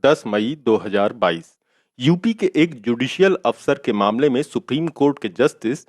10 मई 2022 UP के एक judicial अफसर के मामले में सुप्रीम कोर्ट के जस्टिस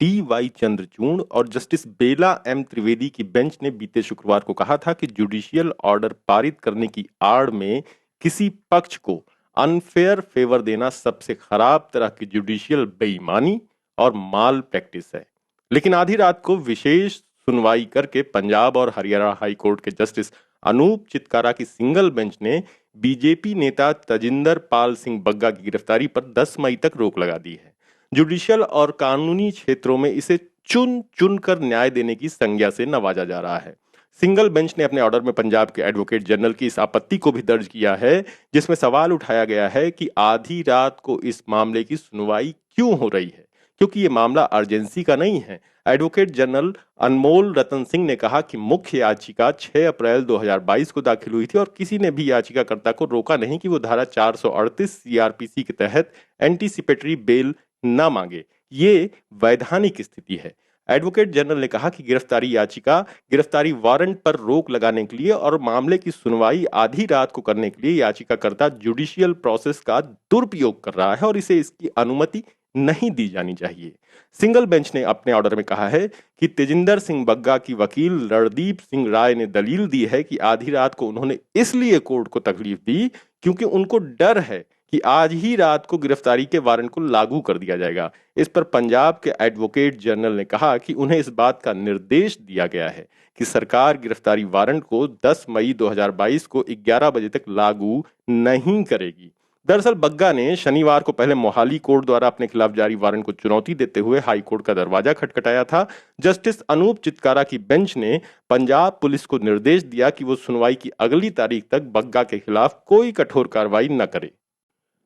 डी.वाई. चंद्रचूड़ और जस्टिस बेला एम. त्रिवेदी की बेंच ने बीते शुक्रवार को कहा था कि जुडिशियल ऑर्डर पारित करने की आड़ में किसी पक्ष को अनफेयर फेवर देना सबसे खराब तरह की जुडिशियल बेईमानी और माल प्रैक्टिस है। लेकिन आधी रात को विशेष सुनवाई करके पंजाब और हरियाणा हाई कोर्ट के जस्टिस अनूप चितकारा की सिंगल बेंच ने बीजेपी नेता तजिंदर पाल सिंह बग्गा की गिरफ्तारी पर 10 मई तक रोक लगा दी है। जुडिशियल और कानूनी क्षेत्रों में इसे चुन चुन कर न्याय देने की संज्ञा से नवाजा जा रहा है। सिंगल बेंच ने अपने ऑर्डर में पंजाब के एडवोकेट जनरल की इस आपत्ति को भी दर्ज किया है, जिसमें सवाल उठाया गया है कि आधी रात को इस मामले की सुनवाई क्यों हो रही है, क्योंकि ये मामला अर्जेंसी का नहीं है। एडवोकेट जनरल अनमोल रतन सिंह ने कहा कि मुख्य याचिका 6 अप्रैल 2022 को दाखिल हुई थी और किसी ने भी याचिकाकर्ता को रोका नहीं कि वो धारा 438 सीआरपीसी के तहत एंटीसिपेटरी बेल न मांगे। ये वैधानिक स्थिति है। एडवोकेट जनरल ने कहा कि गिरफ्तारी याचिका गिरफ्तारी वारंट पर रोक लगाने के लिए और मामले की सुनवाई आधी रात को करने के लिए याचिकाकर्ता जुडिशियल प्रोसेस का दुरुपयोग कर रहा है और इसे इसकी अनुमति नहीं दी जानी चाहिए। सिंगल बेंच ने अपने ऑर्डर में कहा है कि तेजिंदर सिंह बग्गा की वकील रणदीप सिंह राय ने दलील दी है कि आधी रात को उन्होंने इसलिए कोर्ट को तकलीफ दी क्योंकि उनको डर है कि आज ही रात को गिरफ्तारी के वारंट को लागू कर दिया जाएगा। इस पर पंजाब के एडवोकेट जनरल ने कहा कि उन्हें इस बात का निर्देश दिया गया है कि सरकार गिरफ्तारी वारंट को 10 मई 2022 को 11 बजे तक लागू नहीं करेगी। दरअसल बग्गा ने शनिवार को पहले मोहाली कोर्ट द्वारा अपने खिलाफ जारी वारंट को चुनौती देते हुए हाई कोर्ट का दरवाजा खटखटाया था। जस्टिस अनूप चितकारा की बेंच ने पंजाब पुलिस को निर्देश दिया कि वो सुनवाई की अगली तारीख तक बग्गा के खिलाफ कोई कठोर कार्रवाई न करे।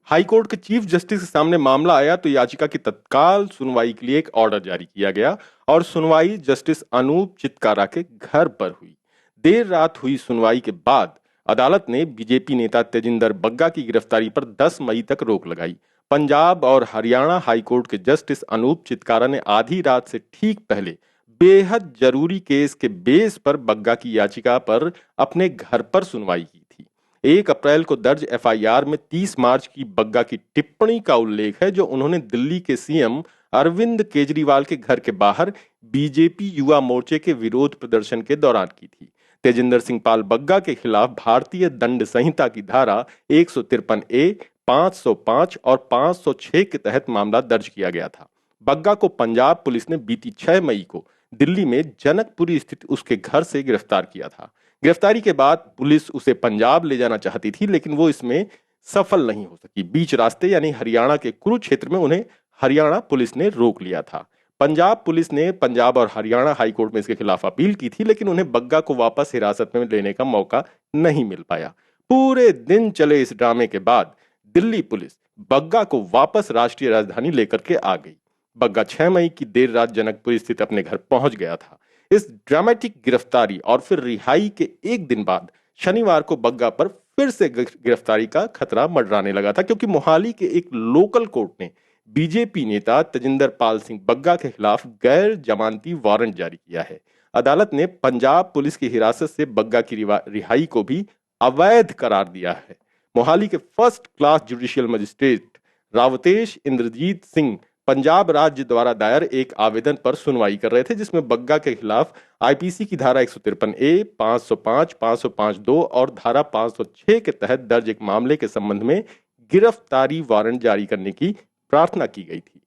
हाई कोर्ट के चीफ जस्टिस के सामने मामला आया तो याचिका की तत्काल सुनवाई के लिए एक ऑर्डर जारी किया गया और सुनवाई जस्टिस अनूप चितकारा के घर पर हुई। देर रात हुई सुनवाई के बाद अदालत ने बीजेपी नेता तेजिंदर बग्गा की गिरफ्तारी पर 10 मई तक रोक लगाई। पंजाब और हरियाणा हाई कोर्ट के जस्टिस अनूप चितकारा ने आधी रात से ठीक पहले बेहद जरूरी केस के बेस पर बग्गा की याचिका पर अपने घर पर सुनवाई की थी। 1 अप्रैल को दर्ज एफआईआर में 30 मार्च की बग्गा की टिप्पणी का उल्लेख है जो उन्होंने दिल्ली के सीएम अरविंद केजरीवाल के घर के बाहर बीजेपी युवा मोर्चे के विरोध प्रदर्शन के दौरान की थी। तेजिंदर सिंह पाल बग्गा के खिलाफ भारतीय दंड संहिता की धारा 153 ए, 505 और 506 के तहत मामला दर्ज किया गया था। बग्गा को पंजाब पुलिस ने बीती 6 मई को दिल्ली में जनकपुरी स्थित उसके घर से गिरफ्तार किया था। गिरफ्तारी के बाद पुलिस उसे पंजाब ले जाना चाहती थी, लेकिन वो इसमें सफल नहीं हो सकी। बीच रास्ते यानी हरियाणा के कुरुक्षेत्र में उन्हें हरियाणा पुलिस ने रोक लिया था। पंजाब पुलिस ने पंजाब और हरियाणा हाई कोर्ट में इसके खिलाफ अपील की थी, लेकिन उन्हें बग्गा को वापस हिरासत में लेने का मौका नहीं मिल पाया। पूरे दिन चले इस ड्रामे के बाद दिल्ली पुलिस बग्गा को वापस राष्ट्रीय राजधानी लेकर के आ गई। बग्गा 6 मई की देर रात जनकपुर स्थित अपने घर पहुंच गया था। इस ड्रामेटिक गिरफ्तारी और फिर रिहाई के एक दिन बाद शनिवार को बग्गा पर फिर से गिरफ्तारी का खतरा मंडराने लगा था, क्योंकि मोहाली के एक लोकल कोर्ट ने बीजेपी नेता तेजिंदर पाल सिंह बग्गा के खिलाफ गैर जमानती वारंट जारी किया है। अदालत ने पंजाब पुलिस की हिरासत से बग्गा की रिहाई को भी अवैध करार दिया है। मोहाली के first class judicial magistrate Rawatesh Inderjit Singh Punjab राज्य द्वारा दायर एक आवेदन पर सुनवाई कर रहे थे, जिसमें बग्गा के खिलाफ आईपीसी की धारा 153 ए, 505, 505(2) और धारा 506 के तहत दर्ज एक मामले के संबंध में गिरफ्तारी वारंट जारी करने की प्रार्थना की गई थी।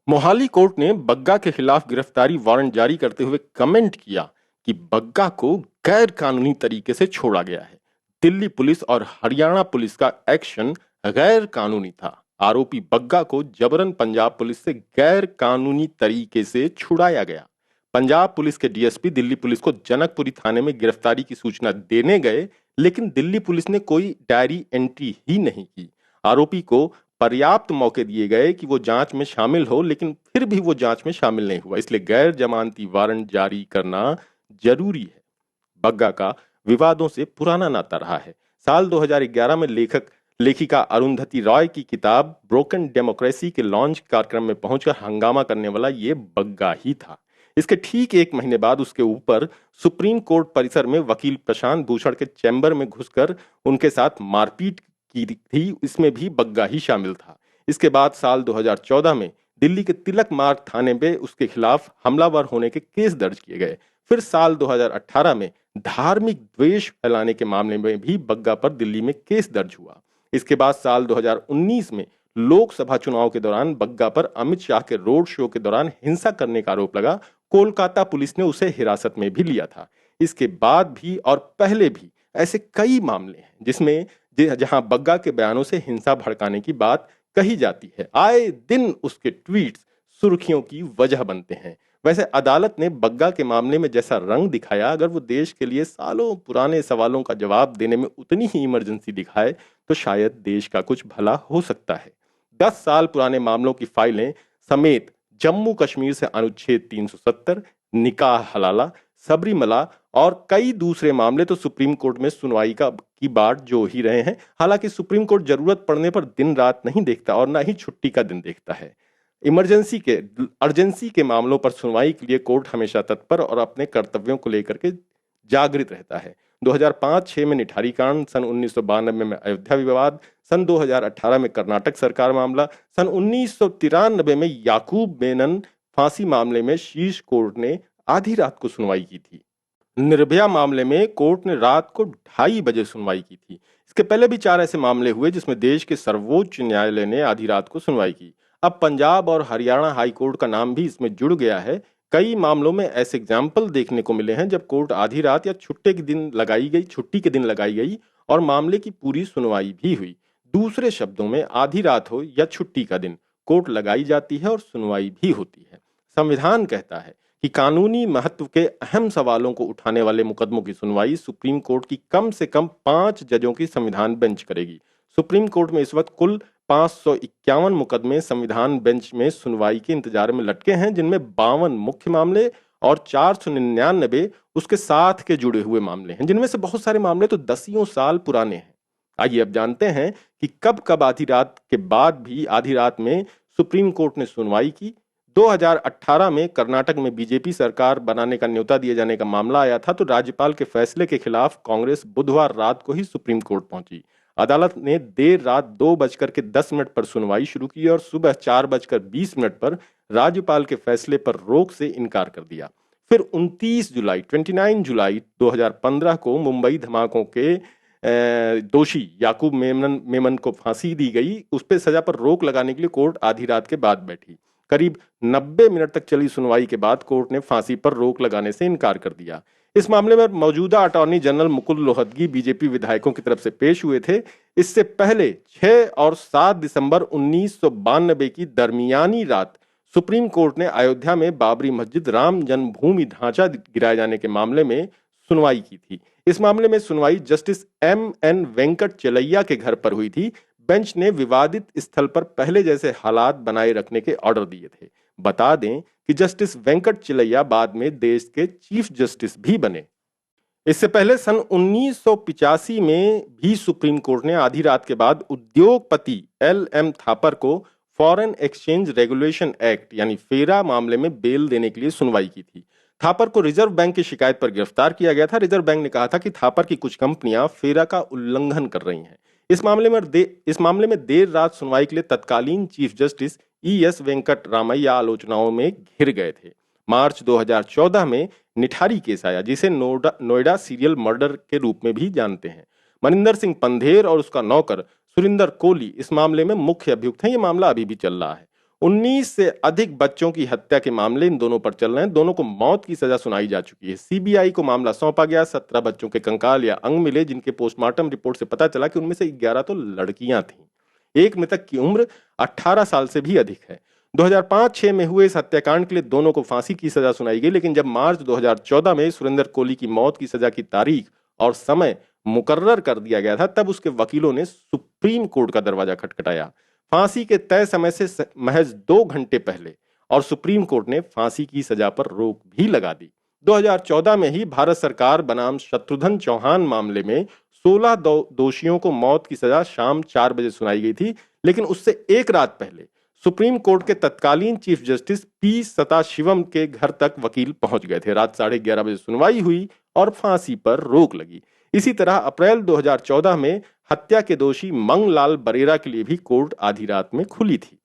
मोहाली कोर्ट ने बग्गा के खिलाफ गिरफ्तारी वारंट जारी करते हुए कमेंट किया कि बग्गा को गैर कानूनी तरीके से छोड़ा गया है। दिल्ली पुलिस और हरियाणा पुलिस का एक्शन गैर कानूनी था। आरोपी बग्गा को जबरन पंजाब पुलिस से गैर कानूनी तरीके से छुड़ाया गया। पंजाब पुलिस के डीएसपी दिल्ली पुलिस को जनकपुरी थाने में गिरफ्तारी की सूचना देने गए, लेकिन दिल्ली पुलिस ने कोई डायरी एंट्री ही नहीं की। आरोपी को पर्याप्त मौके दिए गए कि वो जांच में शामिल हो, लेकिन फिर भी वो जांच में शामिल नहीं हुआ, इसलिए गैर जमानती वारंट जारी करना जरूरी है। बग्गा का विवादों से पुराना नाता रहा है। साल 2011 में लेखिका अरुंधति रॉय की किताब ब्रोकन डेमोक्रेसी के लॉन्च कार्यक्रम में पहुंचकर हंगामा करने वाला ये बग्गा ही था। इसके ठीक 1 महीने बाद उसके ऊपर सुप्रीम कोर्ट परिसर में वकील प्रशांत भूषण के चैम्बर में घुसकर उनके साथ मारपीट की थी, इसमें भी बग्गा ही शामिल था। इसके बाद साल 2014 में दिल्ली के तिलक मार्ग थाने में उसके खिलाफ हमलावर होने के केस दर्ज किए गए। फिर साल 2018 में धार्मिक द्वेष फैलाने के मामले में भी बग्गा पर दिल्ली में केस दर्ज हुआ। इसके बाद साल 2019 में लोकसभा चुनाव के दौरान बग्गा पर अमित शाह के रोड शो के दौरान हिंसा करने का आरोप लगा। कोलकाता पुलिस ने उसे हिरासत में भी लिया था। इसके बाद भी और पहले भी ऐसे कई मामले हैं जिसमें जहां बग्गा के बयानों से हिंसा भड़काने की बात कही जाती है। आए दिन उसके ट्वीट्स सुर्खियों की वजह बनते हैं। वैसे अदालत ने बग्गा के मामले में जैसा रंग दिखाया, अगर वो देश के लिए सालों पुराने सवालों का जवाब देने में उतनी ही इमरजेंसी दिखाए तो शायद देश का कुछ भला हो सकता है। 10 साल पुराने मामलों की फाइलें समेत जम्मू कश्मीर से अनुच्छेद 370, निकाह हलाला, सबरीमला और कई दूसरे मामले तो सुप्रीम कोर्ट में सुनवाई की बाट जो ही रहे हैं। हालांकि सुप्रीम कोर्ट जरूरत पड़ने पर दिन रात नहीं देखता और ना ही छुट्टी का दिन देखता है। अर्जेंसी के मामलों पर सुनवाई के लिए कोर्ट हमेशा तत्पर और अपने कर्तव्यों को लेकर के जागृत रहता है। 2005-6 में निठारी कांड, सन 1992 में अयोध्या विवाद, सन 2018 में कर्नाटक सरकार मामला, सन 1993 में याकूब मेनन फांसी मामले में शीर्ष कोर्ट ने आधी रात को सुनवाई की थी। निर्भया मामले में कोर्ट ने रात को 2:30 बजे सुनवाई की थी। इसके पहले भी 4 ऐसे मामले हुए जिसमें देश के सर्वोच्च न्यायालय ने आधी रात को सुनवाई की। अब पंजाब और हरियाणा हाई कोर्ट का नाम भी इसमें जुड़ गया है। कई मामलों में ऐसे एग्जाम्पल देखने को मिले हैं जब कोर्ट आधी रात या छुट्टी के दिन लगाई गई और मामले की पूरी सुनवाई भी हुई। दूसरे शब्दों में आधी रात हो या छुट्टी का दिन, कोर्ट लगाई जाती है और सुनवाई भी होती है। संविधान कहता है कि कानूनी महत्व के अहम सवालों को उठाने वाले मुकदमों की सुनवाई सुप्रीम कोर्ट की कम से कम 5 जजों की संविधान बेंच करेगी। सुप्रीम कोर्ट में इस वक्त कुल 551 मुकदमे संविधान बेंच में सुनवाई के इंतजार में लटके हैं, जिनमें 52 मुख्य मामले और 499 उसके साथ के जुड़े हुए मामले हैं, जिनमें से बहुत सारे मामले तो दसियों साल पुराने हैं। आइए अब जानते हैं कि कब कब आधी रात के बाद भी आधी रात में सुप्रीम कोर्ट ने सुनवाई की। 2018 में कर्नाटक में बीजेपी सरकार बनाने का न्योता दिए जाने का मामला आया था, तो राज्यपाल के फैसले के खिलाफ कांग्रेस बुधवार रात को ही सुप्रीम कोर्ट पहुंची। अदालत ने देर रात 2:10 पर सुनवाई शुरू की और सुबह 4:20 पर राज्यपाल के फैसले पर रोक से इनकार कर दिया। फिर 29 जुलाई 2015 को मुंबई धमाकों के दोषी याकूब मेमन को फांसी दी गई। उस पर सजा पर रोक लगाने के लिए कोर्ट आधी रात के बाद बैठी। करीब 90 मिनट तक चली सुनवाई के बाद कोर्ट ने फांसी पर रोक लगाने से इनकार कर दिया। इस मामले में मौजूदा attorney general Mukul Rohatgi BJP विधायकों की तरफ से पेश हुए थे। इससे पहले 6 और 7 दिसंबर 1992 की दरमियानी रात सुप्रीम कोर्ट ने अयोध्या में बाबरी मस्जिद राम जन्मभूमि ढांचा गिराए जाने के मामले में सुनवाई की थी। इस मामले में सुनवाई जस्टिस एम.एन. वेंकट चलैया के घर पर हुई थी। बेंच ने विवादित स्थल पर पहले जैसे हालात बनाए रखने के ऑर्डर दिए थे। बता दें कि जस्टिस वेंकट चिलैया बाद में देश के चीफ जस्टिस भी बने। इससे पहले सन 1985 में भी सुप्रीम कोर्ट ने आधी रात के बाद उद्योगपति एल.एम. थापर को फॉरेन एक्सचेंज रेगुलेशन एक्ट यानी फेरा मामले में बेल देने के लिए सुनवाई की थी। थापर को रिजर्व बैंक की शिकायत पर गिरफ्तार किया गया था। रिजर्व बैंक ने कहा था कि थापर की कुछ कंपनियां फेरा का उल्लंघन कर रही हैं। इस मामले में देर रात सुनवाई के लिए तत्कालीन चीफ जस्टिस ई.एस. वेंकट रामैया आलोचनाओं में घिर गए थे। मार्च 2014 में निठारी केस आया, जिसे नोएडा सीरियल मर्डर के रूप में भी जानते हैं। मनिंदर सिंह पंधेर और उसका नौकर सुरिंदर कोहली इस मामले में मुख्य अभियुक्त हैं। ये मामला अभी भी चल रहा है। 19 से अधिक बच्चों की हत्या के मामले इन दोनों पर चल रहे हैं। दोनों को मौत की सजा सुनाई जा चुकी है। सीबीआई को मामला सौंपा गया। 17 बच्चों के कंकाल या अंग मिले, जिनके पोस्टमार्टम रिपोर्ट से पता चला कि उनमें से 11 तो लड़कियां थीं। एक मृतक की उम्र 18 साल से भी अधिक है। 2005-6 में हुए इस हत्याकांड के लिए दोनों को फांसी की सजा सुनाई गई, लेकिन जब मार्च 2014 में सुरेंद्र कोहली की मौत की सजा की तारीख और समय मुकर्रर कर दिया गया था, तब उसके वकीलों ने सुप्रीम कोर्ट का दरवाजा खटखटाया। फांसी के तय समय से महज 2 घंटे पहले और सुप्रीम कोर्ट ने फांसी की सजा पर रोक भी लगा दी। 2014 में ही भारत सरकार बनाम शत्रुघ्न चौहान मामले में 16 दोषियों को मौत की सजा शाम 4 बजे सुनाई गई थी, लेकिन उससे एक रात पहले सुप्रीम कोर्ट के तत्कालीन चीफ जस्टिस पी सदाशिवम के घर तक वकील पहुंच गए थे। रात 11:30 बजे सुनवाई हुई और फांसी पर रोक लगी। इसी तरह अप्रैल 2014 में हत्या के दोषी मंगलाल बरेरा के लिए भी कोर्ट आधी रात में खुली थी।